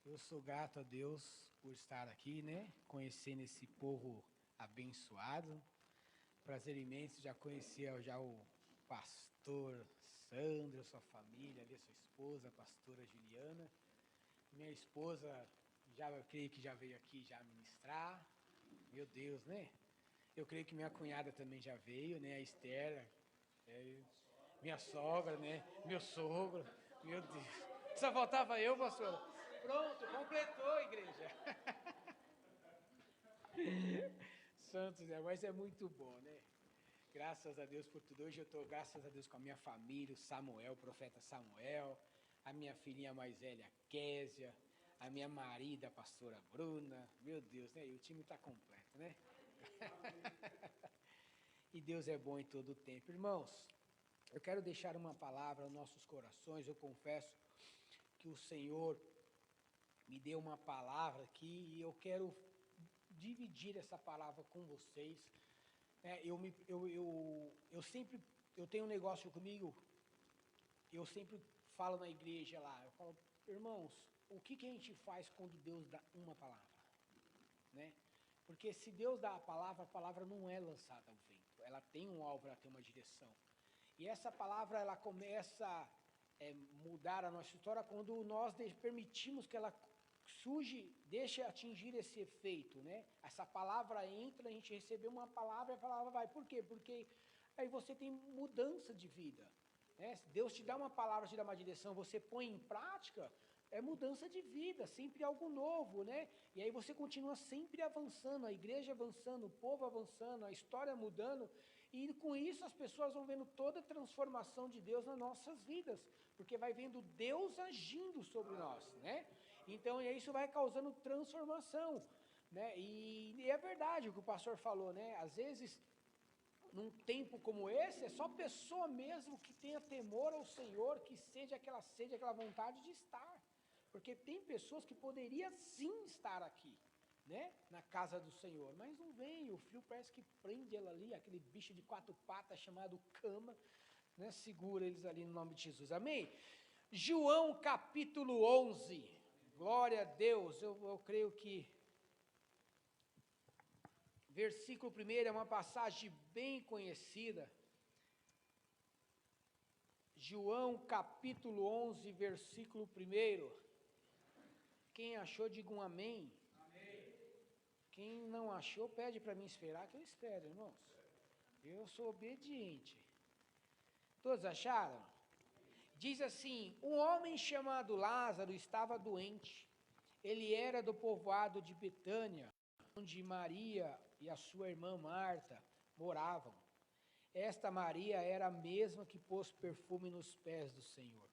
Eu sou grato a Deus por estar aqui, né? Conhecendo esse povo abençoado. Prazer imenso, já conheci já o pastor Sandro, sua família, ali, sua esposa, a pastora Juliana. Minha esposa, já eu creio que já veio aqui já ministrar. Meu Deus, né? Eu creio que minha cunhada também já veio, né? A Esther, é, minha sogra, né? Meu sogro. Meu Deus. Só faltava eu, pastor. Pronto, completou a igreja. Santos, mas é muito bom, né? Graças a Deus por tudo. Hoje eu estou, graças a Deus, com a minha família, o Samuel, o profeta Samuel, a minha filhinha mais velha, Késia, a minha marida, a pastora Bruna. Meu Deus, né? E o time está completo, né? E Deus é bom em todo o tempo. Irmãos, eu quero deixar uma palavra aos nossos corações. Eu confesso que o Senhor me deu uma palavra aqui e eu quero dividir essa palavra com vocês. Eu sempre, eu tenho um negócio comigo, eu sempre falo na igreja lá, eu falo, irmãos, o que a gente faz quando Deus dá uma palavra? Né? Porque se Deus dá a palavra não é lançada ao vento, ela tem um alvo, ela tem uma direção. E essa palavra, ela começa a mudar a nossa história quando nós permitimos que ela surge, deixa atingir esse efeito, né? Essa palavra entra, a gente recebeu uma palavra e a palavra vai. Por quê? Porque aí você tem mudança de vida. Né? Deus te dá uma palavra, te dá uma direção, você põe em prática, é mudança de vida, sempre algo novo, né? E aí você continua sempre avançando, a igreja avançando, o povo avançando, a história mudando, e com isso as pessoas vão vendo toda a transformação de Deus nas nossas vidas, porque vai vendo Deus agindo sobre nós, né? Então, isso vai causando transformação, né? E é verdade o que o pastor falou, né? Às vezes, num tempo como esse, é só pessoa mesmo que tenha temor ao Senhor, que seja aquela sede, aquela vontade de estar. Porque tem pessoas que poderiam sim estar aqui, né, na casa do Senhor, mas não vem, o fio parece que prende ela ali, aquele bicho de 4 patas chamado cama, né, segura eles ali no nome de Jesus, amém? João capítulo 11, glória a Deus, eu creio que versículo 1 é uma passagem bem conhecida. João capítulo 11, versículo 1. Quem achou, diga um amém. Amém. Quem não achou, pede para mim esperar, que eu espero, irmãos. Eu sou obediente. Todos acharam? Diz assim: um homem chamado Lázaro estava doente. Ele era do povoado de Betânia, onde Maria e a sua irmã Marta moravam. Esta Maria era a mesma que pôs perfume nos pés do Senhor.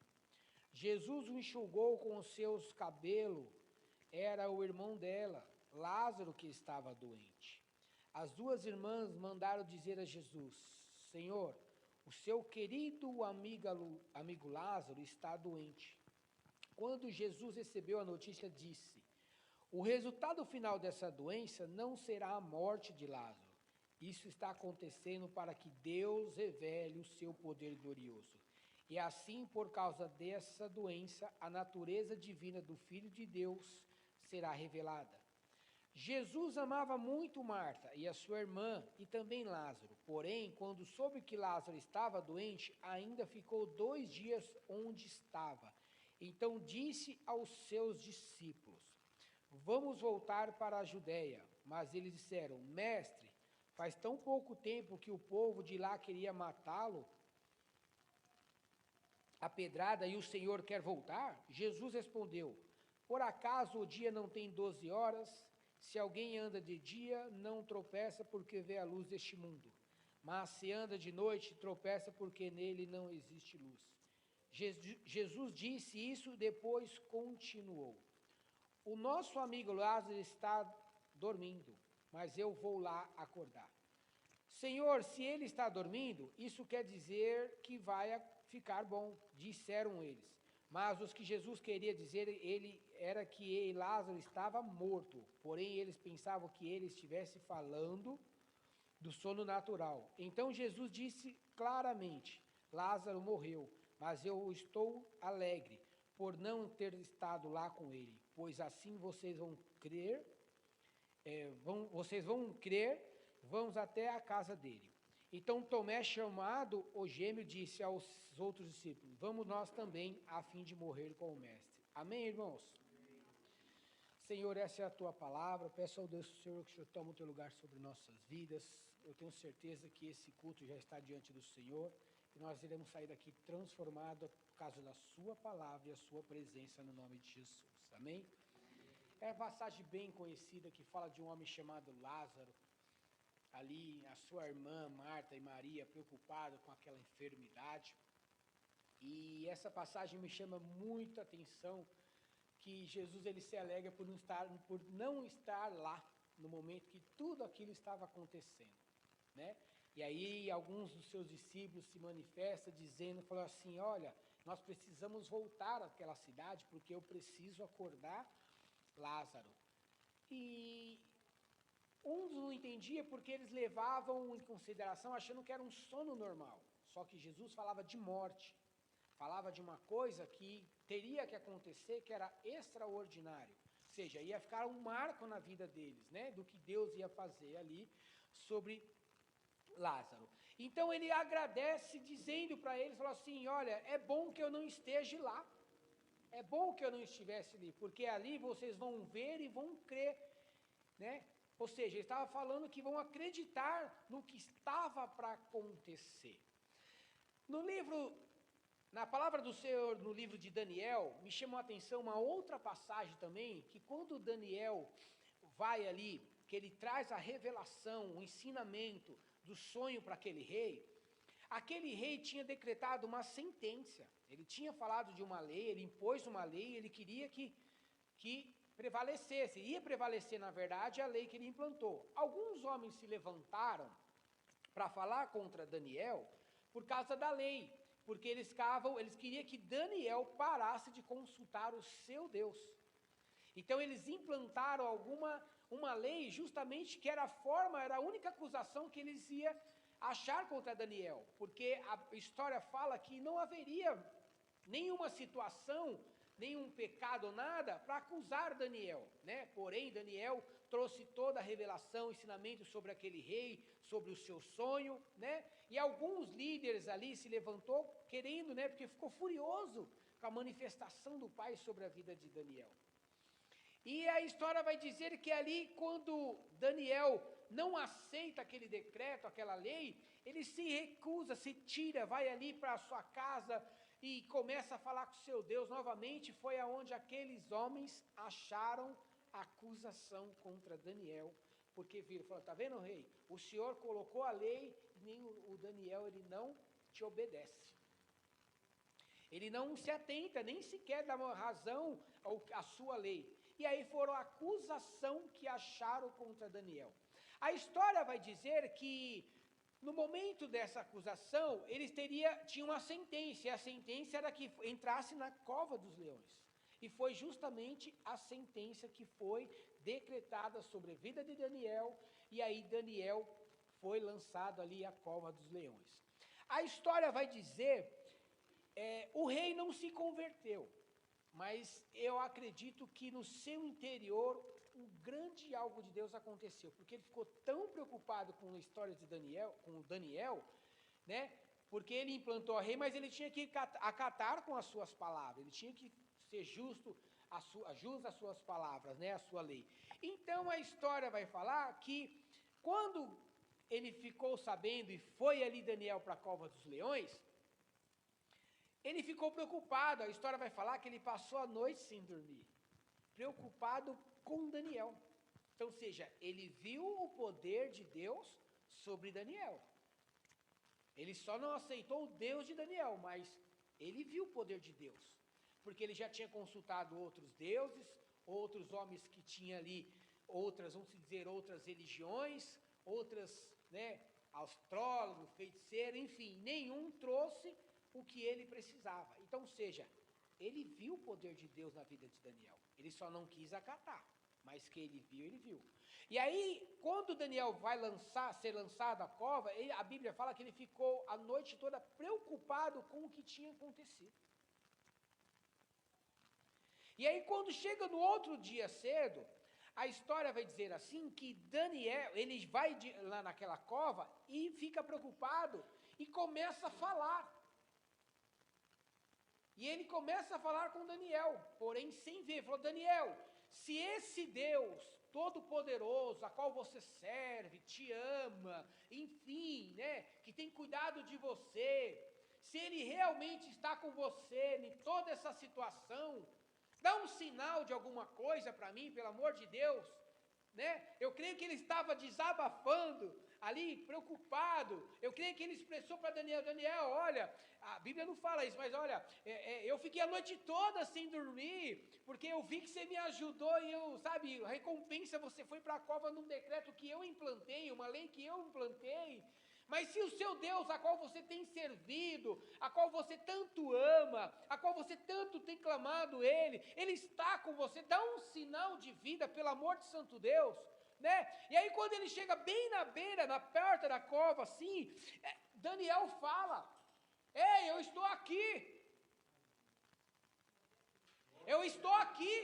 Jesus o enxugou com os seus cabelos, era o irmão dela, Lázaro, que estava doente. As duas irmãs mandaram dizer a Jesus: Senhor, o seu querido amigo Lázaro está doente. Quando Jesus recebeu a notícia, disse: o resultado final dessa doença não será a morte de Lázaro. Isso está acontecendo para que Deus revele o seu poder glorioso. E assim, por causa dessa doença, a natureza divina do Filho de Deus será revelada. Jesus amava muito Marta e a sua irmã e também Lázaro. Porém, quando soube que Lázaro estava doente, ainda ficou 2 dias onde estava. Então disse aos seus discípulos: vamos voltar para a Judéia. Mas eles disseram: mestre, faz tão pouco tempo que o povo de lá queria matá-lo a pedrada e o Senhor quer voltar? Jesus respondeu: por acaso o dia não tem 12 horas? Se alguém anda de dia, não tropeça porque vê a luz deste mundo. Mas se anda de noite, tropeça porque nele não existe luz. Jesus disse isso, depois continuou: o nosso amigo Lázaro está dormindo, mas eu vou lá acordar. Senhor, se ele está dormindo, isso quer dizer que vai ficar bom, disseram eles. Mas os que Jesus queria dizer ele era que Lázaro estava morto, porém eles pensavam que ele estivesse falando do sono natural. Então Jesus disse claramente: Lázaro morreu, mas eu estou alegre, por não ter estado lá com ele, pois assim vocês vão crer, vamos até a casa dele. Então Tomé, chamado o gêmeo, disse aos outros discípulos: vamos nós também, a fim de morrer com o mestre. Amém, irmãos? Amém. Senhor, essa é a tua palavra. Peço ao Deus, Senhor, que o Senhor tome o teu lugar sobre nossas vidas. Eu tenho certeza que esse culto já está diante do Senhor, e nós iremos sair daqui transformados por causa da sua palavra e a sua presença, no nome de Jesus. Amém? É uma passagem bem conhecida que fala de um homem chamado Lázaro. Ali, a sua irmã Marta e Maria preocupadas com aquela enfermidade. E essa passagem me chama muita atenção, que Jesus ele se alegra por não estar lá no momento que tudo aquilo estava acontecendo, né? E aí alguns dos seus discípulos se manifestam dizendo, falam assim: olha, nós precisamos voltar àquela cidade porque eu preciso acordar Lázaro. E uns não entendiam porque eles levavam em consideração achando que era um sono normal. Só que Jesus falava de morte, falava de uma coisa que teria que acontecer, que era extraordinário. Ou seja, ia ficar um marco na vida deles, né? Do que Deus ia fazer ali sobre Lázaro. Então ele agradece dizendo para eles, falou assim: olha, é bom que eu não esteja lá. É bom que eu não estivesse ali, porque ali vocês vão ver e vão crer, né? Ou seja, ele estava falando que vão acreditar no que estava para acontecer. Na palavra do Senhor, no livro de Daniel, me chamou a atenção uma outra passagem também, que quando Daniel vai ali, que ele traz a revelação, o ensinamento do sonho para aquele rei tinha decretado uma sentença. Ele tinha falado de uma lei, ele impôs uma lei, ele queria que prevalecesse, ia prevalecer, na verdade, a lei que ele implantou. Alguns homens se levantaram para falar contra Daniel por causa da lei, porque eles queriam que Daniel parasse de consultar o seu Deus. Então eles implantaram uma lei justamente que era a única acusação que eles iam achar contra Daniel, porque a história fala que não haveria nenhuma situação, nenhum pecado, nada, para acusar Daniel, né? Porém, Daniel trouxe toda a revelação, ensinamento sobre aquele rei, sobre o seu sonho, né? E alguns líderes ali se levantou querendo, né? Porque ficou furioso com a manifestação do Pai sobre a vida de Daniel. E a história vai dizer que ali, quando Daniel não aceita aquele decreto, aquela lei, ele se recusa, se tira, vai ali para a sua casa e começa a falar com o seu Deus novamente. Foi aonde aqueles homens acharam acusação contra Daniel, porque viram, falaram: tá vendo, rei? O senhor colocou a lei, nem o Daniel, ele não te obedece. Ele não se atenta, nem sequer dá uma razão à sua lei. E aí foram a acusação que acharam contra Daniel. A história vai dizer que no momento dessa acusação, eles tinham uma sentença, e a sentença era que entrasse na cova dos leões. E foi justamente a sentença que foi decretada sobre a vida de Daniel, e aí Daniel foi lançado ali à cova dos leões. A história vai dizer, o rei não se converteu, mas eu acredito que no seu interior um grande algo de Deus aconteceu, porque ele ficou tão preocupado com a história de Daniel, né? Porque ele implantou a lei, mas ele tinha que acatar com as suas palavras, ele tinha que ser justo às suas palavras, né? A sua lei. Então a história vai falar que quando ele ficou sabendo e foi ali Daniel para a cova dos leões, ele ficou preocupado. A história vai falar que ele passou a noite sem dormir, preocupado com Daniel. Então, ou seja, ele viu o poder de Deus sobre Daniel. Ele só não aceitou o Deus de Daniel, mas ele viu o poder de Deus, porque ele já tinha consultado outros deuses, outros homens que tinham ali, vamos dizer, outras religiões, outras, né, astrólogo, feiticeiro, enfim, nenhum trouxe o que ele precisava. Então, ou seja, ele viu o poder de Deus na vida de Daniel. Ele só não quis acatar, mas que ele viu, ele viu. E aí, quando Daniel vai ser lançado à cova, a Bíblia fala que ele ficou a noite toda preocupado com o que tinha acontecido. E aí quando chega no outro dia cedo, a história vai dizer assim, que Daniel, ele vai lá naquela cova e fica preocupado e começa a falar. E ele começa a falar com Daniel, porém sem ver. Falou, Daniel, se esse Deus todo-poderoso, a qual você serve, te ama, enfim, né, que tem cuidado de você, se ele realmente está com você em toda essa situação, dá um sinal de alguma coisa para mim, pelo amor de Deus, né? Eu creio que ele estava desabafando ali, preocupado. Eu creio que ele expressou para Daniel, Daniel, olha, a Bíblia não fala isso, mas olha, eu fiquei a noite toda sem dormir, porque eu vi que você me ajudou e eu, sabe, a recompensa, você foi para a cova num decreto que eu implantei, uma lei que eu implantei. Mas se o seu Deus, a qual você tem servido, a qual você tanto ama, a qual você tanto tem clamado Ele está com você, dá um sinal de vida, pelo amor de santo Deus, né? E aí quando ele chega bem na beira, na porta da cova, assim, Daniel fala, ei, eu estou aqui, eu estou aqui.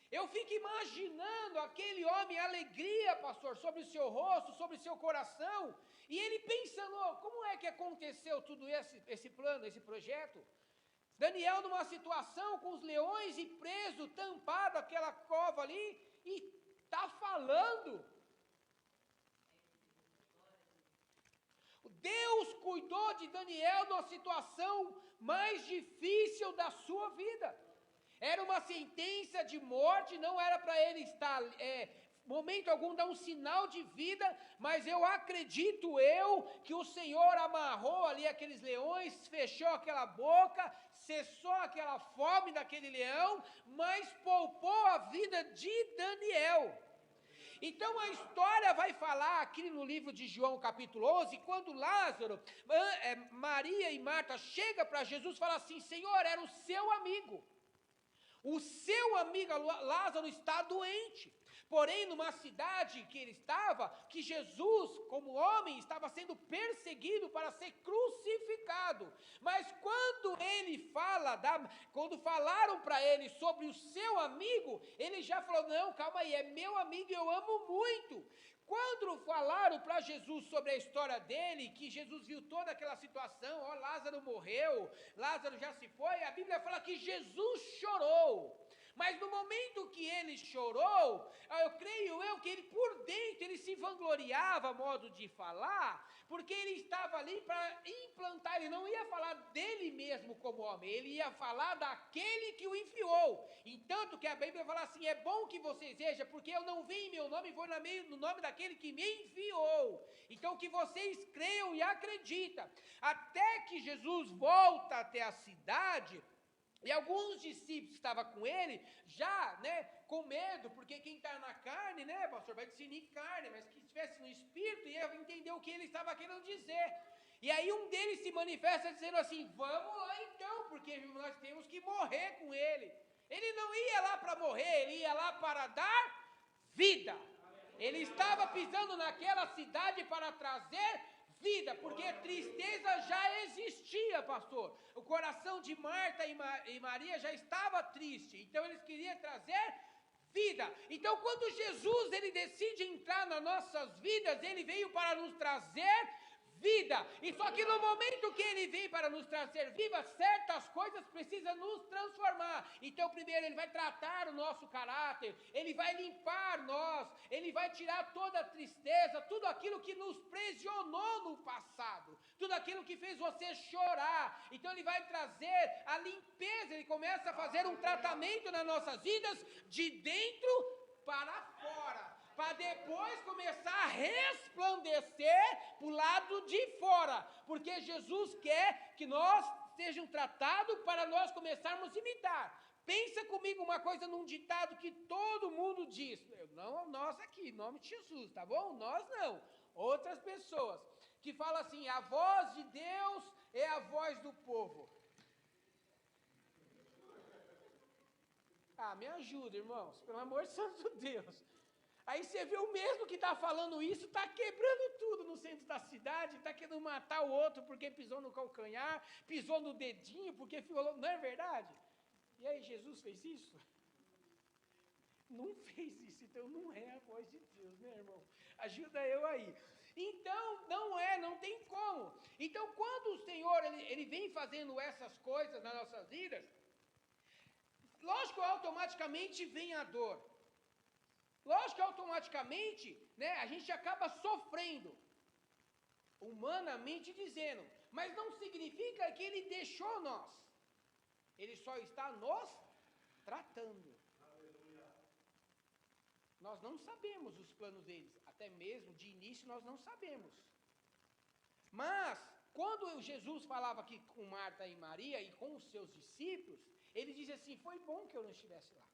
Eu fico imaginando aquele homem, a alegria, pastor, sobre o seu rosto, sobre o seu coração, e ele pensando, como é que aconteceu tudo esse plano, esse projeto? Daniel numa situação com os leões e preso, tampado aquela cova ali, e está falando. Deus cuidou de Daniel numa situação mais difícil da sua vida. Era uma sentença de morte, não era para ele estar, momento algum, dar um sinal de vida, mas eu acredito que o Senhor amarrou ali aqueles leões, fechou aquela boca, cessou aquela fome daquele leão, mas poupou a vida de Daniel. Então a história vai falar aqui no livro de João capítulo 11, quando Lázaro, Maria e Marta chegam para Jesus e falam assim, Senhor, era o seu amigo. O seu amigo Lázaro está doente, porém numa cidade que ele estava, que Jesus, como homem, estava sendo perseguido para ser crucificado. Mas quando ele quando falaram para ele sobre o seu amigo, ele já falou, não, calma aí, é meu amigo e eu amo muito. Quando falaram para Jesus sobre a história dele, que Jesus viu toda aquela situação, Lázaro morreu, Lázaro já se foi, a Bíblia fala que Jesus chorou. Mas no momento que ele chorou, eu creio que ele por dentro, ele se vangloriava, modo de falar, porque ele estava ali para implantar, ele não ia falar dele mesmo como homem, ele ia falar daquele que o enviou. Entanto que a Bíblia fala assim, é bom que vocês vejam, porque eu não vim em meu nome, vou no nome daquele que me enviou. Então que vocês creiam e acreditam. Até que Jesus volta até a cidade, e alguns discípulos que estavam com ele, já, né, com medo, porque quem está na carne, né, pastor, vai discernir carne, mas que estivesse no espírito, ia entender o que ele estava querendo dizer. E aí um deles se manifesta dizendo assim, vamos lá então, porque nós temos que morrer com ele. Ele não ia lá para morrer, ele ia lá para dar vida. Ele estava pisando naquela cidade para trazer vida, porque tristeza já existia, pastor. O coração de Marta e Maria já estava triste, então eles queriam trazer vida. Então quando Jesus ele decide entrar nas nossas vidas, ele veio para nos trazer vida. E só que no momento que ele vem para nos trazer vida, certas coisas precisam nos transformar. Então primeiro ele vai tratar o nosso caráter, ele vai limpar nós, ele vai tirar toda a tristeza, tudo aquilo que nos prisionou no passado, tudo aquilo que fez você chorar. Então ele vai trazer a limpeza, ele começa a fazer um tratamento nas nossas vidas de dentro para fora, para depois começar a resplandecer para o lado de fora, porque Jesus quer que nós sejamos tratados para nós começarmos a imitar. Pensa comigo uma coisa num ditado que todo mundo diz, não nós aqui, em nome de Jesus, tá bom? Nós não, outras pessoas, que falam assim, a voz de Deus é a voz do povo. Me ajuda, irmãos, pelo amor de santo Deus. Aí você vê o mesmo que está falando isso, está quebrando tudo no centro da cidade, está querendo matar o outro porque pisou no calcanhar, pisou no dedinho, porque falou, não é verdade? E aí, Jesus fez isso? Não fez isso, então não é a voz de Deus, né, irmão? Ajuda eu aí. Então, não tem como. Então, quando o Senhor, ele vem fazendo essas coisas nas nossas vidas, lógico, automaticamente vem a dor. Lógico que automaticamente, né, a gente acaba sofrendo, humanamente dizendo, mas não significa que ele deixou nós. Ele só está nos tratando. Nós não sabemos os planos deles, até mesmo de início nós não sabemos. Mas, quando Jesus falava aqui com Marta e Maria e com os seus discípulos, ele dizia assim, foi bom que eu não estivesse lá.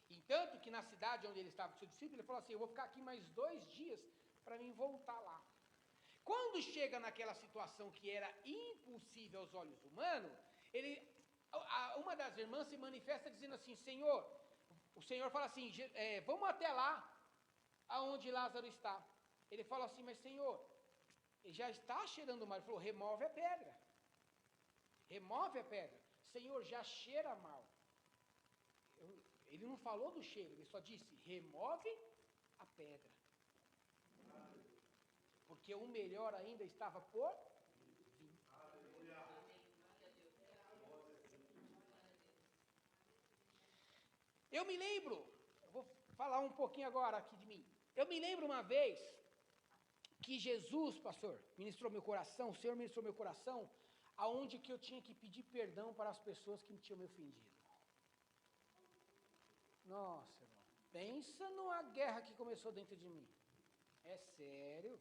Entanto que na cidade onde ele estava com seus discípulos, ele falou assim, eu vou ficar aqui mais 2 dias para mim voltar lá. Quando chega naquela situação que era impossível aos olhos humanos, uma das irmãs se manifesta dizendo assim, Senhor, o Senhor fala assim, vamos até lá, aonde Lázaro está. Ele fala assim, mas Senhor, ele já está cheirando mal. Ele falou, remove a pedra. Remove a pedra. Senhor, já cheira mal. Ele não falou do cheiro, ele só disse, remove a pedra. Porque o melhor ainda estava por vir. Eu me lembro, eu vou falar um pouquinho agora aqui de mim. Eu me lembro uma vez que Jesus, pastor, ministrou meu coração, o Senhor ministrou meu coração, aonde que eu tinha que pedir perdão para as pessoas que me tinham me ofendido. Nossa, irmão, pensa numa guerra que começou dentro de mim. É sério.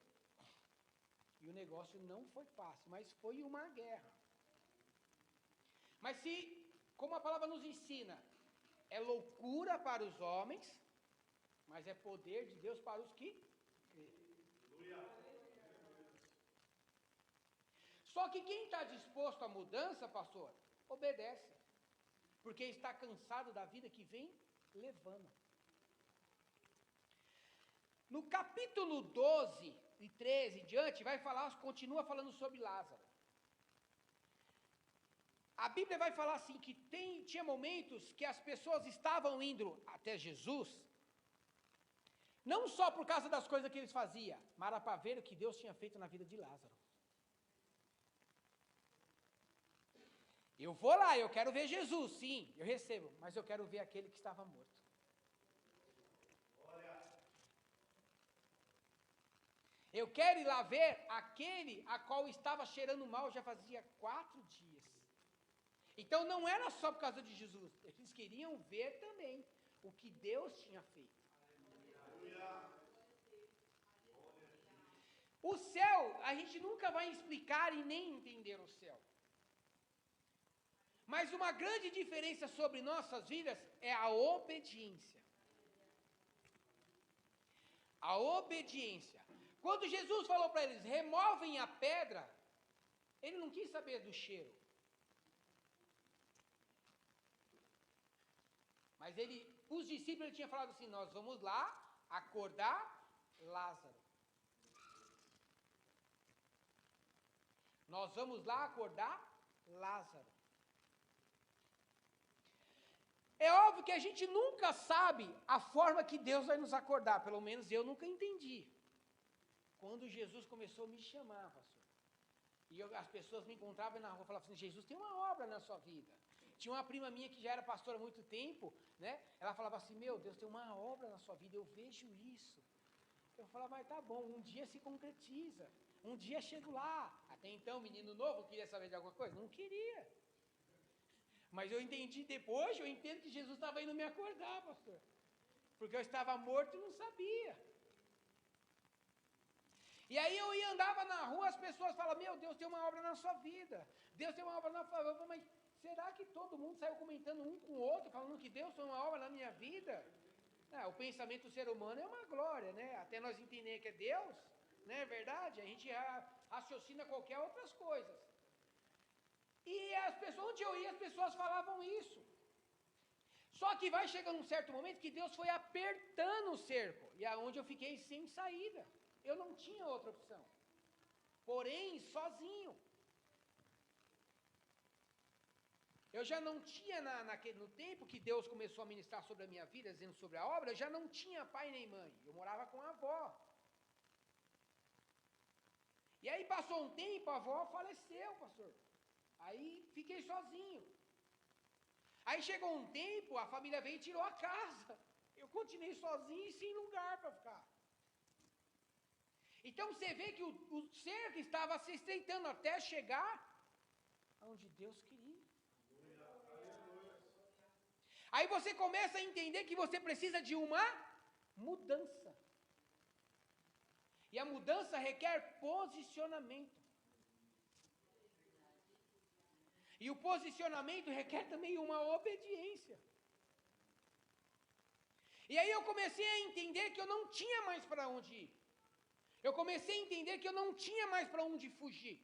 E o negócio não foi fácil, mas foi uma guerra. Mas como a palavra nos ensina, é loucura para os homens, mas é poder de Deus para os que creem. Só que quem está disposto à mudança, pastor, obedece. Porque está cansado da vida que vem levando. No capítulo 12 e 13 em diante, continua falando sobre Lázaro. A Bíblia vai falar assim, que tinha momentos que as pessoas estavam indo até Jesus, não só por causa das coisas que eles faziam, mas era para ver o que Deus tinha feito na vida de Lázaro. Eu vou lá, eu quero ver Jesus, sim, eu recebo, mas eu quero ver aquele que estava morto. Eu quero ir lá ver aquele a qual estava cheirando mal já fazia 4 dias. Então não era só por causa de Jesus, eles queriam ver também o que Deus tinha feito. O céu, a gente nunca vai explicar e nem entender o céu. Mas uma grande diferença sobre nossas vidas é a obediência. A obediência. Quando Jesus falou para eles, removem a pedra, ele não quis saber do cheiro. Mas os discípulos tinham falado assim, nós vamos lá acordar Lázaro. Nós vamos lá acordar Lázaro. É óbvio que a gente nunca sabe a forma que Deus vai nos acordar, pelo menos eu nunca entendi. Quando Jesus começou a me chamar, pastor, e as pessoas me encontravam na rua e falavam assim, Jesus tem uma obra na sua vida. Tinha uma prima minha que já era pastora há muito tempo, né? Ela falava assim, meu Deus, tem uma obra na sua vida, eu vejo isso. Eu falava, mas tá bom, um dia se concretiza, um dia chego lá. Até então, menino novo, queria saber de alguma coisa? Não queria. Mas eu entendi depois, eu entendo que Jesus estava indo me acordar, pastor. Porque eu estava morto e não sabia. E aí eu andava na rua, as pessoas falavam, meu Deus, tem uma obra na sua vida. Deus tem uma obra na sua vida. Mas será que todo mundo saiu comentando um com o outro, falando que Deus tem uma obra na minha vida? O pensamento do ser humano é uma glória, né? Até nós entender que é Deus, não é verdade? A gente raciocina qualquer outras coisas. E as pessoas, onde eu ia, as pessoas falavam isso. Só que vai chegando um certo momento que Deus foi apertando o cerco. E aonde eu fiquei sem saída. Eu não tinha outra opção. Porém, sozinho. Eu já não tinha, no tempo que Deus começou a ministrar sobre a minha vida, dizendo sobre a obra, eu já não tinha pai nem mãe. Eu morava com a avó. E aí passou um tempo, a avó faleceu, pastor. Aí fiquei sozinho. Aí chegou um tempo, a família veio e tirou a casa. Eu continuei sozinho e sem lugar para ficar. Então você vê que o cerco estava se estreitando até chegar aonde Deus queria. Aí você começa a entender que você precisa de uma mudança. E a mudança requer posicionamento. E o posicionamento requer também uma obediência. E aí eu comecei a entender que eu não tinha mais para onde ir. Eu comecei a entender que eu não tinha mais para onde fugir.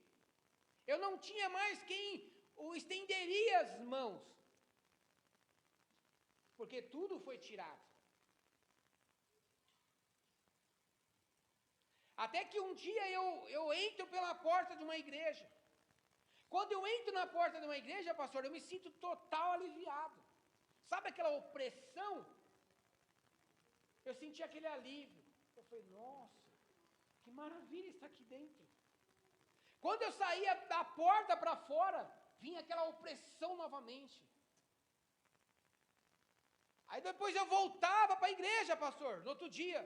Eu não tinha mais quem estenderia as mãos. Porque tudo foi tirado. Até que um dia eu entro pela porta de uma igreja. Quando eu entro na porta de uma igreja, pastor, eu me sinto total aliviado. Sabe aquela opressão? Eu senti aquele alívio. Eu falei, nossa, que maravilha estar aqui dentro. Quando eu saía da porta para fora, vinha aquela opressão novamente. Aí depois eu voltava para a igreja, pastor, no outro dia.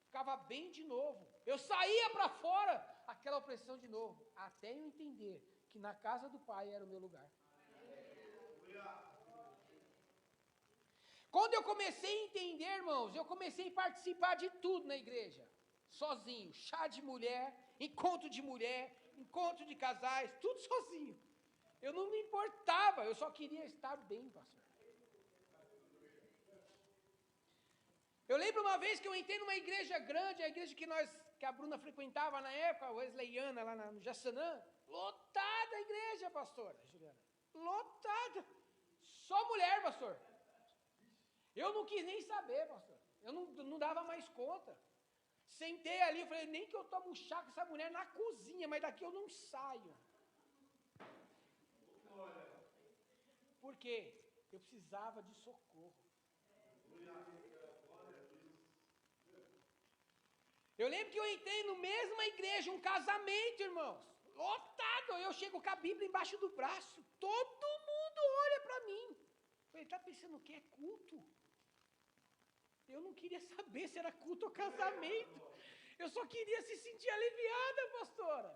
Ficava bem de novo. Eu saía para fora, aquela opressão de novo. Até eu entender que na casa do Pai era o meu lugar. Quando eu comecei a entender, irmãos, eu comecei a participar de tudo na igreja. Sozinho, chá de mulher, encontro de casais, tudo sozinho. Eu não me importava, eu só queria estar bem, pastor. Eu lembro uma vez que eu entrei numa igreja grande, a igreja que a Bruna frequentava na época, a Wesleyana, lá no Jaçanã. Lotada a igreja, pastora Juliana. Lotada. Só mulher, pastor. Eu não quis nem saber, pastor. Eu não dava mais conta. Sentei ali, eu falei, nem que eu tomo chá com essa mulher na cozinha, mas daqui eu não saio. Por quê? Eu precisava de socorro. Eu lembro que eu entrei na mesma igreja, um casamento, irmãos. Lotado. Eu chego com a Bíblia embaixo do braço. Todo mundo olha para mim. Eu falei, está pensando o que é culto? Eu não queria saber se era culto ou casamento. Eu só queria se sentir aliviada, pastora.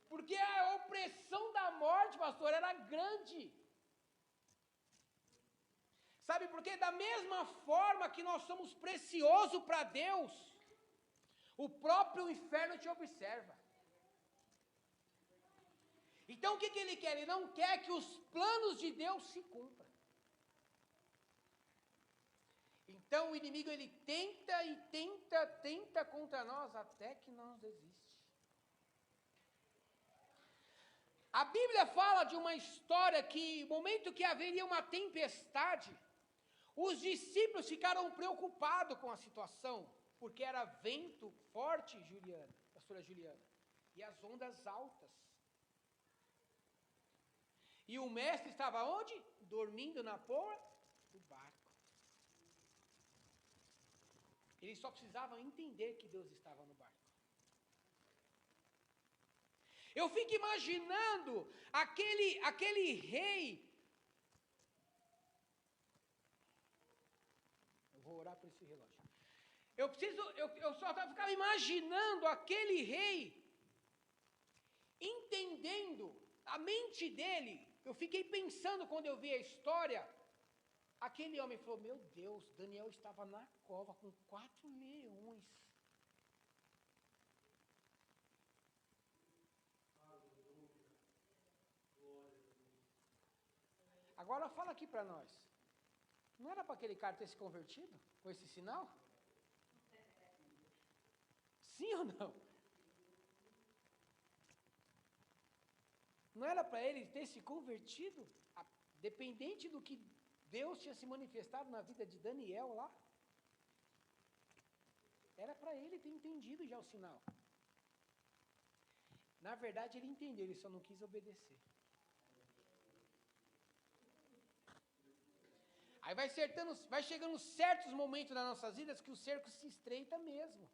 Porque a opressão da morte, pastor, era grande. Sabe por quê? Da mesma forma que nós somos preciosos para Deus, o próprio inferno te observa. Então o que ele quer? Ele não quer que os planos de Deus se cumpram. Então o inimigo ele tenta contra nós até que não desiste. A Bíblia fala de uma história que, no momento que haveria uma tempestade, os discípulos ficaram preocupados com a situação, porque era vento forte, pastora Juliana, e as ondas altas. E o mestre estava onde? Dormindo na proa do barco. Eles só precisavam entender que Deus estava no barco. Eu fico imaginando aquele rei. Eu vou orar por esse relógio. Eu só ficava imaginando aquele rei, entendendo a mente dele. Eu fiquei pensando quando eu vi a história. Aquele homem falou, meu Deus, Daniel estava na cova com 4 leões. Agora fala aqui para nós. Não era para aquele cara ter se convertido com esse sinal? Sim ou não? Não era para ele ter se convertido? Dependente do que Deus tinha se manifestado na vida de Daniel lá. Era para ele ter entendido já o sinal. Na verdade ele entendeu, ele só não quis obedecer. Aí vai chegando certos momentos nas nossas vidas que o cerco se estreita mesmo.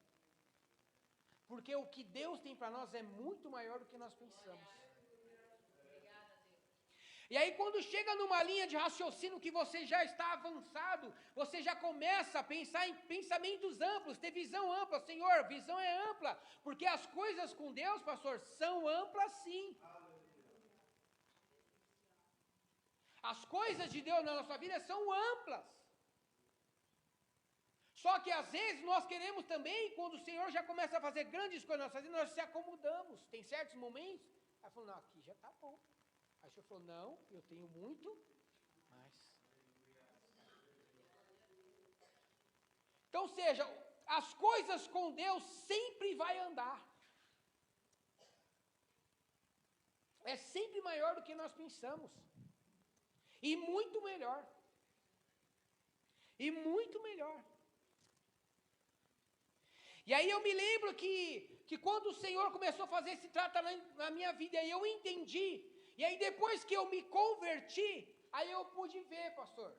Porque o que Deus tem para nós é muito maior do que nós pensamos. E aí quando chega numa linha de raciocínio que você já está avançado, você já começa a pensar em pensamentos amplos, ter visão ampla. Senhor, visão é ampla, porque as coisas com Deus, pastor, são amplas sim. As coisas de Deus na nossa vida são amplas. Só que às vezes nós queremos também, quando o Senhor já começa a fazer grandes coisas na nossa vida, nós se acomodamos. Tem certos momentos, aí falou, não, aqui já está bom. Aí o Senhor falou, não, eu tenho muito mais. Então, seja, as coisas com Deus sempre vai andar. É sempre maior do que nós pensamos. E muito melhor. E muito melhor. E aí eu me lembro que quando o Senhor começou a fazer esse tratamento na minha vida, aí eu entendi. E aí depois que eu me converti, aí eu pude ver, pastor,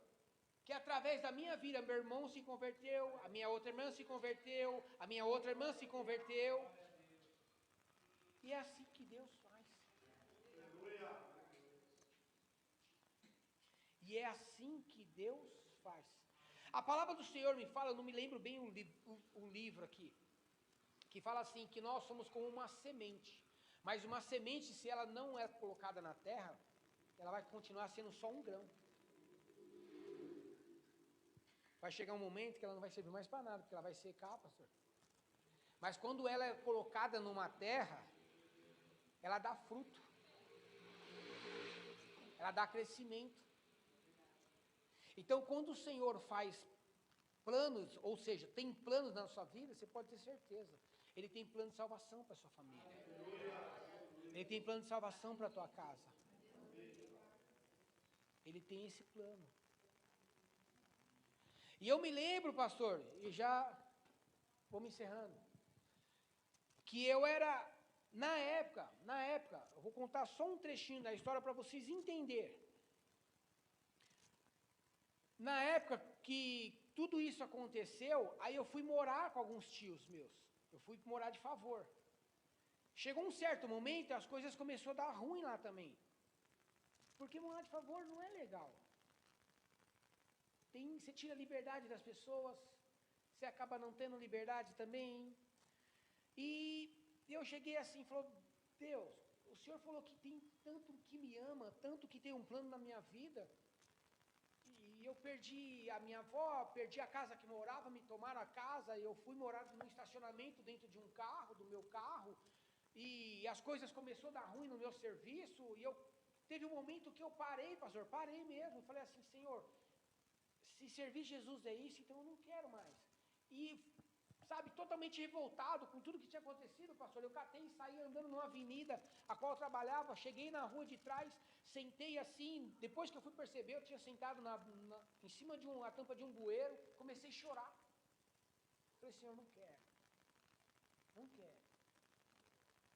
que através da minha vida, meu irmão se converteu, a minha outra irmã se converteu, a minha outra irmã se converteu. E é assim que Deus faz. E é assim que Deus faz. A palavra do Senhor me fala, eu não me lembro bem o livro aqui, que fala assim, que nós somos como uma semente. Mas uma semente, se ela não é colocada na terra, ela vai continuar sendo só um grão. Vai chegar um momento que ela não vai servir mais para nada, porque ela vai secar, pastor. Mas quando ela é colocada numa terra, ela dá fruto. Ela dá crescimento. Então, quando o Senhor faz planos, ou seja, tem planos na sua vida, você pode ter certeza. Ele tem plano de salvação para a sua família. Ele tem plano de salvação para a tua casa. Ele tem esse plano. E eu me lembro, pastor, e já vou me encerrando, que eu era, na época, eu vou contar só um trechinho da história para vocês entenderem. Na época que tudo isso aconteceu, aí eu fui morar com alguns tios meus. Eu fui morar de favor. Chegou um certo momento, as coisas começaram a dar ruim lá também. Porque morar de favor não é legal. Você tira a liberdade das pessoas, você acaba não tendo liberdade também. E eu cheguei assim, falou, Deus, o Senhor falou que tem tanto que me ama, tanto que tem um plano na minha vida. E eu perdi a minha avó, perdi a casa que morava, me tomaram a casa, e eu fui morar num estacionamento dentro de um carro, do meu carro, e as coisas começaram a dar ruim no meu serviço, e teve um momento que eu parei, pastor, parei mesmo, falei assim, Senhor, se servir Jesus é isso, então eu não quero mais. E, sabe, totalmente revoltado com tudo que tinha acontecido, pastor, eu catei e saí andando numa avenida a qual eu trabalhava, cheguei na rua de trás, sentei assim, depois que eu fui perceber, eu tinha sentado em cima de a tampa de um bueiro, comecei a chorar. Falei, Senhor, não quero.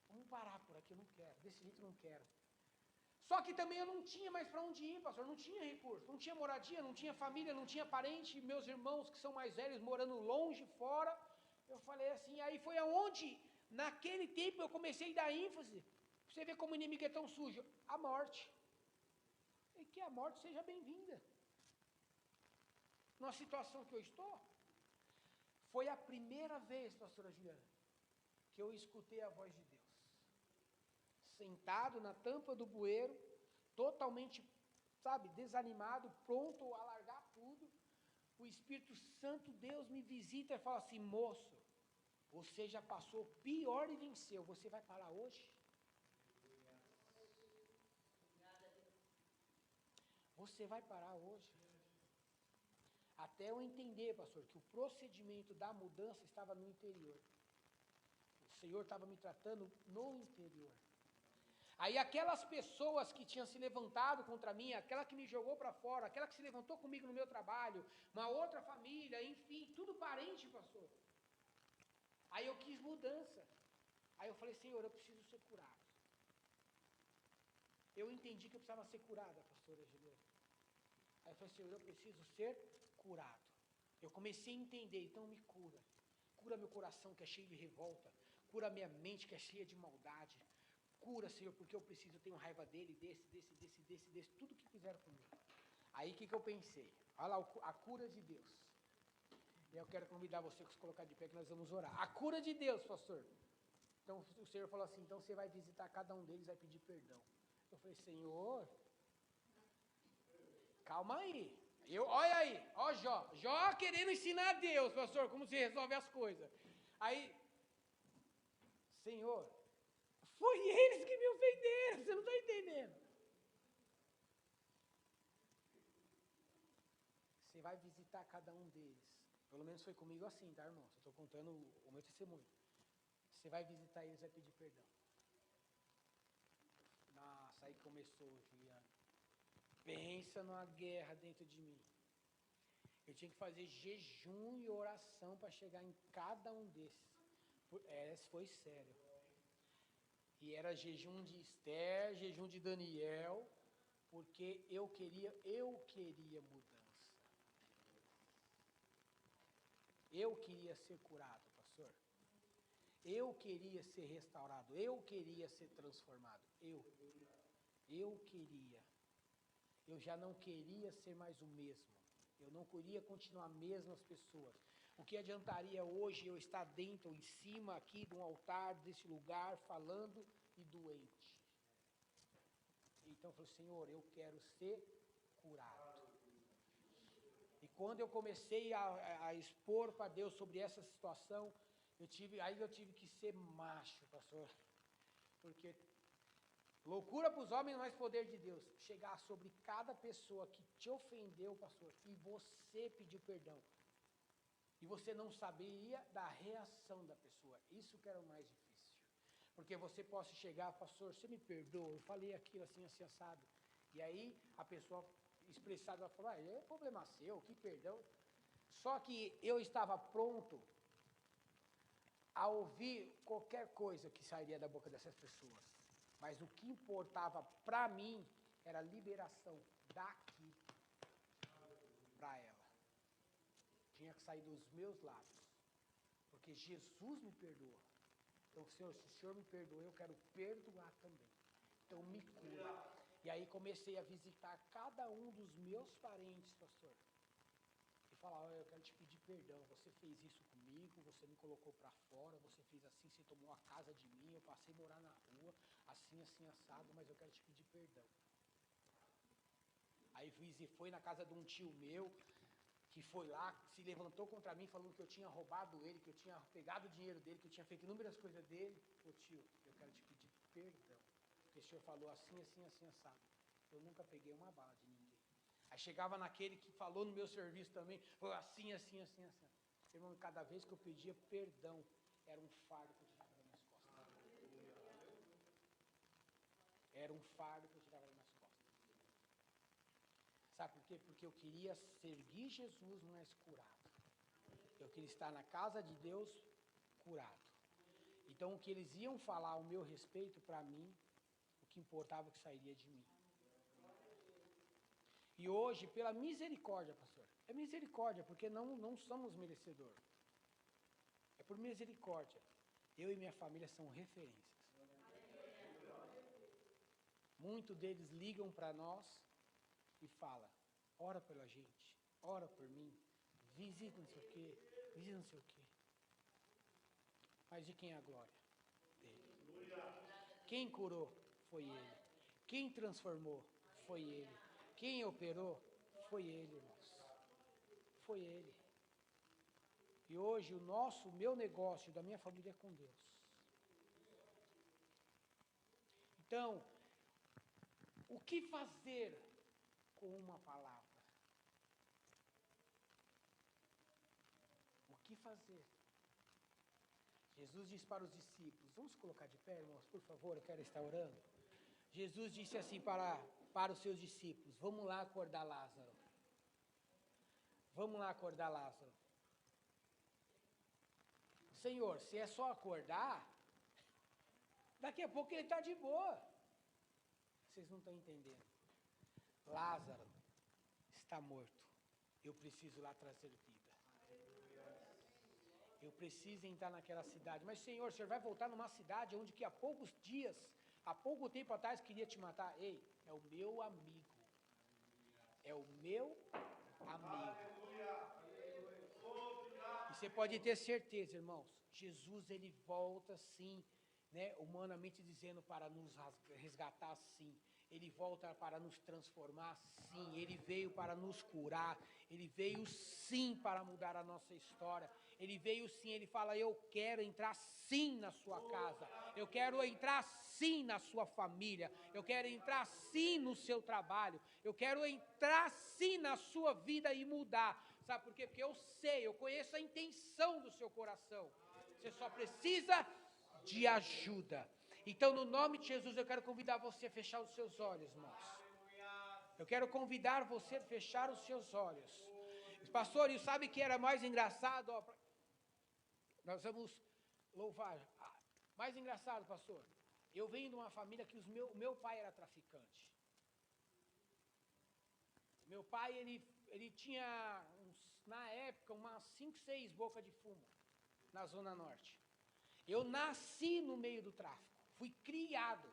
Vamos parar por aqui, eu não quero, desse jeito eu não quero. Só que também eu não tinha mais para onde ir, pastor, não tinha recurso, não tinha moradia, não tinha família, não tinha parente, meus irmãos que são mais velhos morando longe, fora. Eu falei assim, aí foi aonde, naquele tempo eu comecei a dar ênfase, você vê como o inimigo é tão sujo, a morte. E que a morte seja bem-vinda. Numa situação que eu estou, foi a primeira vez, pastora Juliana, que eu escutei a voz de Deus. Sentado na tampa do bueiro, totalmente, sabe, desanimado, pronto a largar tudo, o Espírito Santo, Deus me visita e fala assim, moço, você já passou pior e venceu, você vai parar hoje? Você vai parar hoje? Até eu entender, pastor, que o procedimento da mudança estava no interior. O Senhor estava me tratando no interior. Aí aquelas pessoas que tinham se levantado contra mim, aquela que me jogou para fora, aquela que se levantou comigo no meu trabalho, uma outra família, enfim, tudo parente, pastor. Aí eu quis mudança. Aí eu falei, Senhor, eu preciso ser curado. Eu entendi que eu precisava ser curada, pastora Juliana. Aí eu falei, Senhor, eu preciso ser curado. Eu comecei a entender, então me cura. Cura meu coração que é cheio de revolta. Cura minha mente que é cheia de maldade. Cura, Senhor, porque eu preciso, eu tenho raiva dele, desse, tudo que fizeram comigo. Aí o que eu pensei? Olha lá, a cura de Deus. E eu quero convidar você a se colocar de pé que nós vamos orar. A cura de Deus, pastor. Então o Senhor falou assim, então você vai visitar cada um deles e vai pedir perdão. Eu falei, Senhor, calma aí. Olha aí, ó Jó querendo ensinar a Deus, pastor, como se resolve as coisas. Aí, Senhor, foi eles que me ofenderam, você não está entendendo. Você vai visitar cada um deles. Pelo menos foi comigo assim, tá, irmão? Estou contando o meu testemunho. Você vai visitar eles e vai pedir perdão. Nossa, aí começou, Juliano. Pensa numa guerra dentro de mim. Eu tinha que fazer jejum e oração para chegar em cada um desses. Foi sério. E era jejum de Esther, jejum de Daniel, porque eu queria mudança. Eu queria ser curado, pastor. Eu queria ser restaurado. Eu queria ser transformado. Eu queria. Eu já não queria ser mais o mesmo. Eu não queria continuar mesmo as pessoas. O que adiantaria hoje eu estar dentro, em cima aqui de um altar, desse lugar, falando e doente? Então eu falei, Senhor, eu quero ser curado. E quando eu comecei a expor para Deus sobre essa situação, eu tive que ser macho, pastor. Porque loucura para os homens, mas poder de Deus. Chegar sobre cada pessoa que te ofendeu, pastor, e você pediu perdão. E você não sabia da reação da pessoa. Isso que era o mais difícil. Porque você pode chegar, pastor, você me perdoa, eu falei aquilo assim, assim, assado. E aí a pessoa expressada vai falar, é problema seu, que perdão. Só que eu estava pronto a ouvir qualquer coisa que sairia da boca dessas pessoas. Mas o que importava para mim era a liberação daqui para ela. Tinha que sair dos meus lábios. Porque Jesus me perdoa. Então, Senhor, se o Senhor me perdoou, eu quero perdoar também. Então, me cura. E aí comecei a visitar cada um dos meus parentes, pastor. E falar, eu quero te pedir perdão. Você fez isso comigo, você me colocou para fora, você fez assim, você tomou a casa de mim, eu passei a morar na rua, assim, assim, assado, mas eu quero te pedir perdão. Aí foi na casa de um tio meu, que foi lá, se levantou contra mim, falando que eu tinha roubado ele, que eu tinha pegado o dinheiro dele, que eu tinha feito inúmeras coisas dele. Ô tio, eu quero te pedir perdão. Porque o senhor falou assim, assim, assim, assado. Eu nunca peguei uma bala de ninguém. Aí chegava naquele que falou no meu serviço também, foi assim, assim, assim, assim. Irmão, cada vez que eu pedia perdão, era um fardo que eu tirava das minhas costas. Era um fardo que eu tirava das minhas costas. Sabe por quê? Porque eu queria servir Jesus, mas curado. Eu queria estar na casa de Deus, curado. Então, o que eles iam falar ao meu respeito, para mim, o que importava que sairia de mim. E hoje, pela misericórdia, pastor, é misericórdia, porque não somos merecedores. É por misericórdia. Eu e minha família são referências. Muitos deles ligam para nós e falam, ora pela gente, ora por mim, visita não sei o quê, visita não sei o quê. Mas de quem é a glória? Dele. Quem curou? Foi ele. Quem transformou? Foi ele. Quem operou? Foi ele, irmãos. Foi ele. E hoje o meu negócio, da minha família é com Deus. Então, o que fazer com uma palavra? O que fazer? Jesus disse para os discípulos, vamos colocar de pé, irmãos, por favor, eu quero estar orando. Jesus disse assim para os seus discípulos, vamos lá acordar Lázaro. Vamos lá acordar Lázaro. Senhor, se é só acordar, daqui a pouco ele está de boa. Vocês não estão entendendo. Lázaro está morto. Eu preciso lá trazer vida. Eu preciso entrar naquela cidade. Mas, Senhor, o Senhor vai voltar numa cidade onde que há poucos dias, há pouco tempo atrás, queria te matar. Ei, é o meu amigo. É o meu amigo. E você pode ter certeza, irmãos, Jesus, ele volta sim, né, humanamente dizendo, para nos resgatar sim. Ele volta para nos transformar sim. Ele veio para nos curar. Ele veio sim para mudar a nossa história. Ele veio sim, ele fala, eu quero entrar sim na sua casa. Eu quero entrar sim na sua família. Eu quero entrar sim no seu trabalho. Eu quero entrar sim na sua vida e mudar. Sabe por quê? Porque eu sei, eu conheço a intenção do seu coração. Você só precisa de ajuda. Então, no nome de Jesus, eu quero convidar você a fechar os seus olhos, irmãos. Eu quero convidar você a fechar os seus olhos. Pastor, e sabe que era mais engraçado? Ó, nós vamos louvar. Mais engraçado, pastor. Eu venho de uma família que meu pai era traficante. Meu pai, ele tinha, na época, umas 5, 6 bocas de fumo na Zona Norte. Eu nasci no meio do tráfico. Fui criado.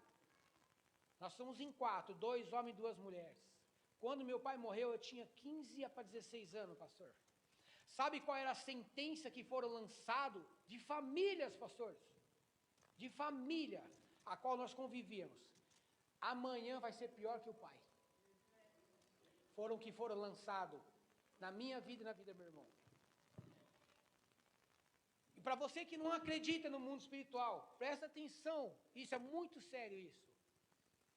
Nós somos em 4, 2 homens e 2 mulheres. Quando meu pai morreu, eu tinha 15 para 16 anos, pastor. Sabe qual era a sentença que foram lançados de famílias, pastores? De família, a qual nós convivíamos. Amanhã vai ser pior que o pai. Foram lançados na minha vida e na vida do meu irmão. E para você que não acredita no mundo espiritual, presta atenção, isso é muito sério isso.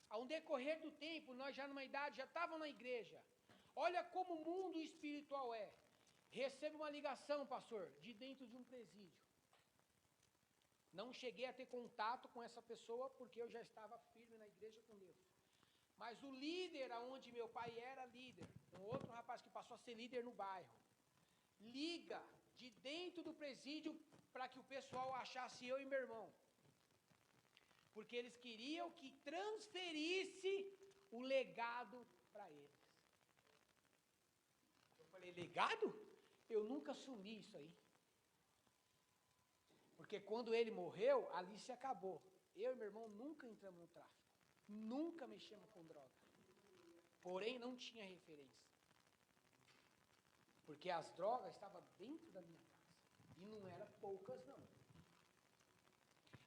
Ao decorrer do tempo, nós já numa idade, já estávamos na igreja. Olha como o mundo espiritual é. Recebo uma ligação, pastor, de dentro de um presídio. Não cheguei a ter contato com essa pessoa, porque eu já estava firme na igreja com Deus. Mas o líder, aonde meu pai era líder, um outro rapaz que passou a ser líder no bairro, liga de dentro do presídio para que o pessoal achasse eu e meu irmão. Porque eles queriam que transferisse o legado para eles. Eu falei, legado? Eu nunca assumi isso aí. Porque quando ele morreu, ali se acabou. Eu e meu irmão nunca entramos no tráfico. Nunca mexemos com droga. Porém, não tinha referência. Porque as drogas estavam dentro da minha casa. E não eram poucas, não.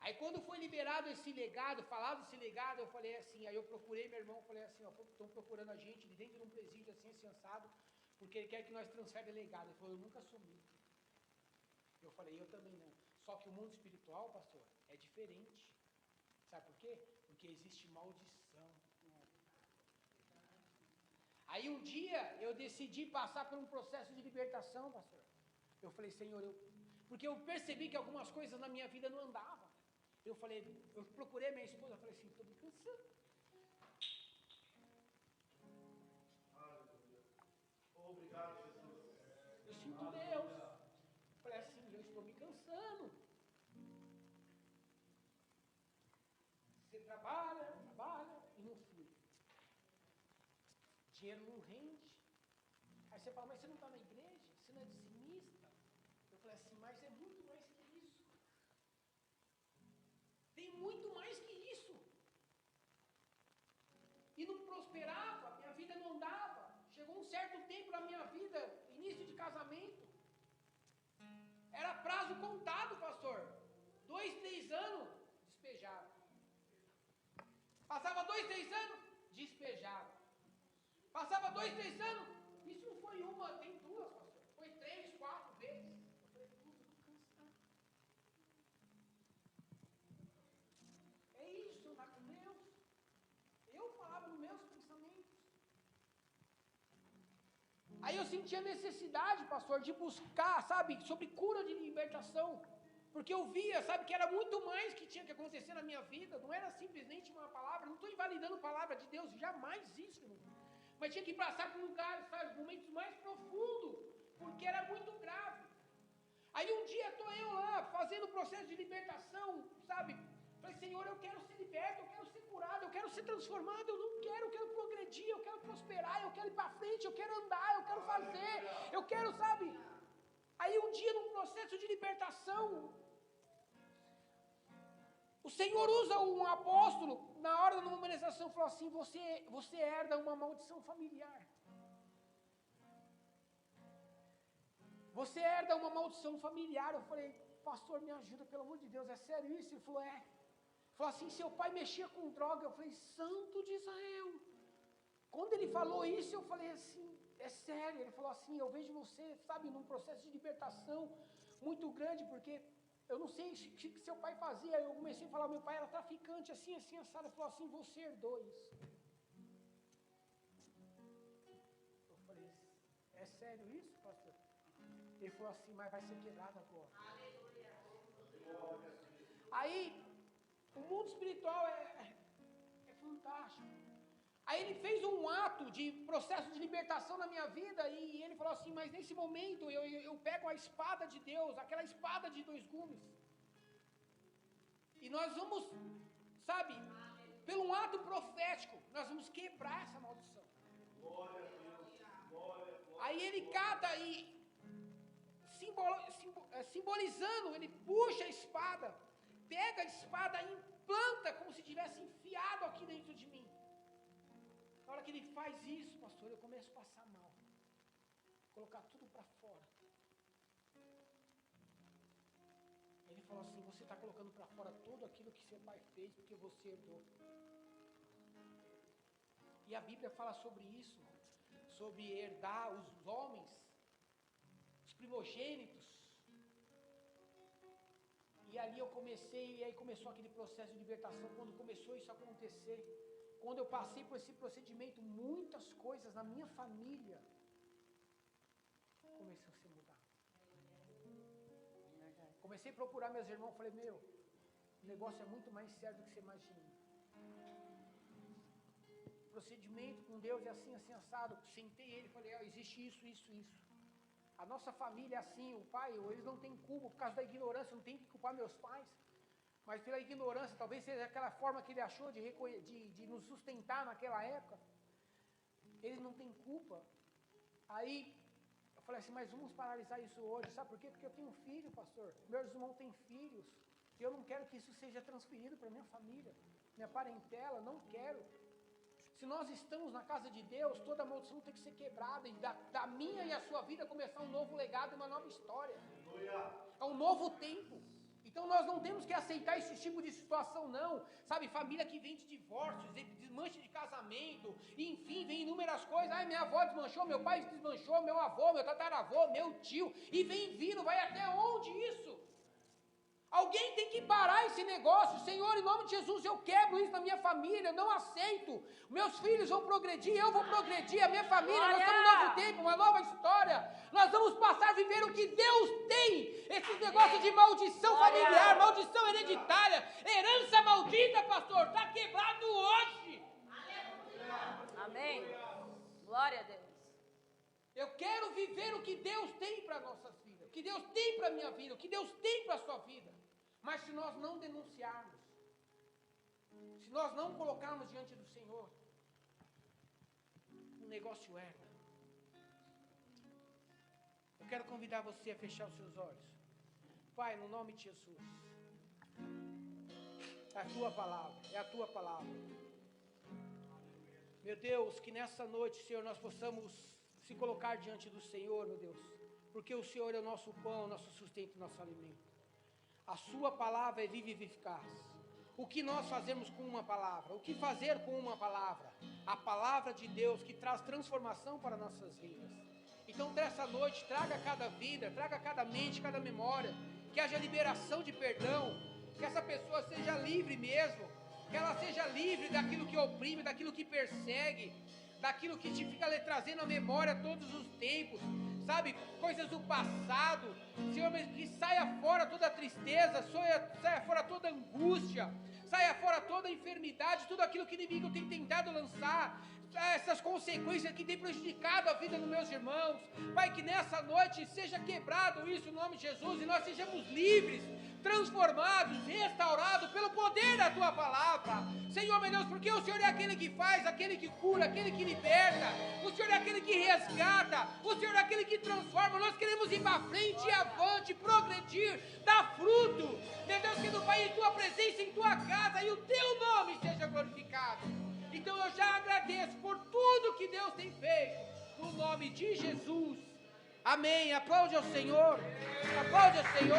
Aí quando foi liberado esse legado, falado esse legado, eu falei assim, aí eu procurei meu irmão, falei assim, ó, estão procurando a gente de dentro de um presídio assim, sensado, porque ele quer que nós transfere legado. Ele falou, eu nunca assumi. Eu falei, eu também não. Só que o mundo espiritual, pastor, é diferente. Sabe por quê? Porque existe maldição. Aí um dia eu decidi passar por um processo de libertação, pastor. Eu falei, Senhor, porque eu percebi que algumas coisas na minha vida não andavam. Eu falei, eu procurei minha esposa, eu falei assim, estou me cansando. Obrigado, Jesus. Eu sinto Deus. Eu falei assim, eu estou me cansando. Você trabalha e não flui. Dinheiro não rende. Aí você fala, mas você não está na igreja? Você não é dizimista? Eu falei assim, mas é muito mais que isso. Tem muito mais que isso. E não prosperava, minha vida não andava. Chegou um certo tempo na minha vida, início de casamento. Era prazo contado, pastor. 2, 3 anos, despejava. Passava 2, 3 anos, despejava. Passava 2, 3 anos, isso não foi uma, tem 2, pastor. Foi 3, 4 vezes. Eu falei, puta, eu tô cansado. É isso, andar com Deus. Eu falava nos meus pensamentos. Aí eu sentia necessidade, pastor, de buscar, sabe, sobre cura de libertação. Porque eu via, sabe, que era muito mais que tinha que acontecer na minha vida. Não era simplesmente uma palavra, não estou invalidando a palavra de Deus, jamais isso, irmão. Mas tinha que passar por lugares, sabe, momentos mais profundos, porque era muito grave. Aí um dia estou eu lá, fazendo o processo de libertação, sabe, Falei, Senhor, eu quero ser liberto, eu quero ser curado, eu quero ser transformado, eu quero progredir, eu quero prosperar, eu quero ir para frente, eu quero andar, eu quero fazer, eu quero, sabe? Aí um dia, num processo de libertação, o Senhor usa um apóstolo, na hora da memorização, falou assim, você herda uma maldição familiar. Você herda uma maldição familiar. Eu falei, pastor, me ajuda, pelo amor de Deus, é sério isso? Ele falou, é. Falou assim, seu pai mexia com droga. Eu falei, santo de Israel. Quando ele falou isso, eu falei assim, é sério. Ele falou assim, eu vejo você, sabe, num processo de libertação muito grande, porque eu não sei o que seu pai fazia. Eu comecei a falar, meu pai era traficante, assim, assado. Ele falou assim, você herdou isso. Eu falei, é sério isso, pastor? Ele falou assim, mas vai ser quebrado agora. Aí, o mundo espiritual é fantástico. Aí ele fez um ato de processo de libertação na minha vida, e ele falou assim, mas nesse momento eu pego a espada de Deus, aquela espada de 2 gumes, e nós vamos, sabe, pelo um ato profético, nós vamos quebrar essa maldição. Glória a Deus. Glória. Aí ele cata e simbolizando, ele puxa a espada, pega a espada e implanta como se tivesse enfiado aqui dentro de mim. Na hora que ele faz isso, pastor, eu começo a passar mal, colocar tudo para fora. Ele falou assim, você está colocando para fora tudo aquilo que seu pai fez, porque você herdou. E a Bíblia fala sobre isso, sobre herdar os homens, os primogênitos. E ali eu comecei, e aí começou aquele processo de libertação. Quando começou isso a acontecer, quando eu passei por esse procedimento, muitas coisas na minha família começaram a se mudar. Comecei a procurar meus irmãos, falei, o negócio é muito mais sério do que você imagina. Procedimento com Deus é assim, assado. Sentei ele e falei, existe isso. A nossa família é assim, o pai, eles não têm culpa por causa da ignorância, não tem que culpar meus pais. Mas pela ignorância, talvez seja aquela forma que ele achou de nos sustentar naquela época. Eles não têm culpa. Aí, eu falei assim, mas vamos paralisar isso hoje. Sabe por quê? Porque eu tenho um filho, pastor. Meus irmãos têm filhos. E eu não quero que isso seja transferido para minha família. Minha parentela, não quero. Se nós estamos na casa de Deus, toda maldição tem que ser quebrada. E da minha e a sua vida começar um novo legado, uma nova história. É um novo tempo. Então nós não temos que aceitar esse tipo de situação não, sabe, família que vem de divórcios, desmanche de casamento, enfim, vem inúmeras coisas, minha avó desmanchou, meu pai desmanchou, meu avô, meu tataravô, meu tio, e vem vindo, vai até onde isso? Alguém tem que parar esse negócio. Senhor, em nome de Jesus, eu quebro isso na minha família, eu não aceito. Meus filhos vão progredir, eu vou progredir, a minha família, nós estamos num novo tempo, uma nova história. Nós vamos passar a viver o que Deus tem. Esses negócios de maldição familiar, maldição hereditária, herança maldita, pastor, está quebrado hoje. Amém. Glória a Deus. Eu quero viver o que Deus tem para nossas vidas, o que Deus tem para a minha vida, o que Deus tem para a sua vida. Mas se nós não denunciarmos, se nós não colocarmos diante do Senhor, o negócio herda. Eu quero convidar você a fechar os seus olhos. Pai, no nome de Jesus, é a Tua palavra, é a Tua palavra. Meu Deus, que nessa noite, Senhor, nós possamos se colocar diante do Senhor, meu Deus, porque o Senhor é o nosso pão, nosso sustento, nosso alimento. A sua palavra é viva e eficaz. O que nós fazemos com uma palavra? O que fazer com uma palavra? A palavra de Deus que traz transformação para nossas vidas. Então, nessa noite, traga cada vida, traga cada mente, cada memória, que haja liberação de perdão, que essa pessoa seja livre mesmo, que ela seja livre daquilo que oprime, daquilo que persegue, daquilo que te fica trazendo à memória todos os tempos. sabe, coisas do passado. Senhor, que saia fora toda tristeza, saia fora toda angústia, saia fora toda enfermidade, tudo aquilo que o inimigo tem tentado lançar, essas consequências que tem prejudicado a vida dos meus irmãos. Pai, que nessa noite seja quebrado isso no nome de Jesus e nós sejamos livres, transformados, restaurados pelo poder da Tua palavra. Senhor, meu Deus, porque o Senhor é aquele que faz, aquele que cura, aquele que liberta, o Senhor é aquele que resgata, o Senhor é aquele que transforma. Nós queremos ir para frente e avante, progredir, dar fruto. Meu Deus, que no Pai, em Tua presença, em Tua casa, e o Teu nome seja glorificado. Então eu já agradeço por tudo que Deus tem feito, no nome de Jesus. Amém. Aplaude ao Senhor. Aplaude ao Senhor.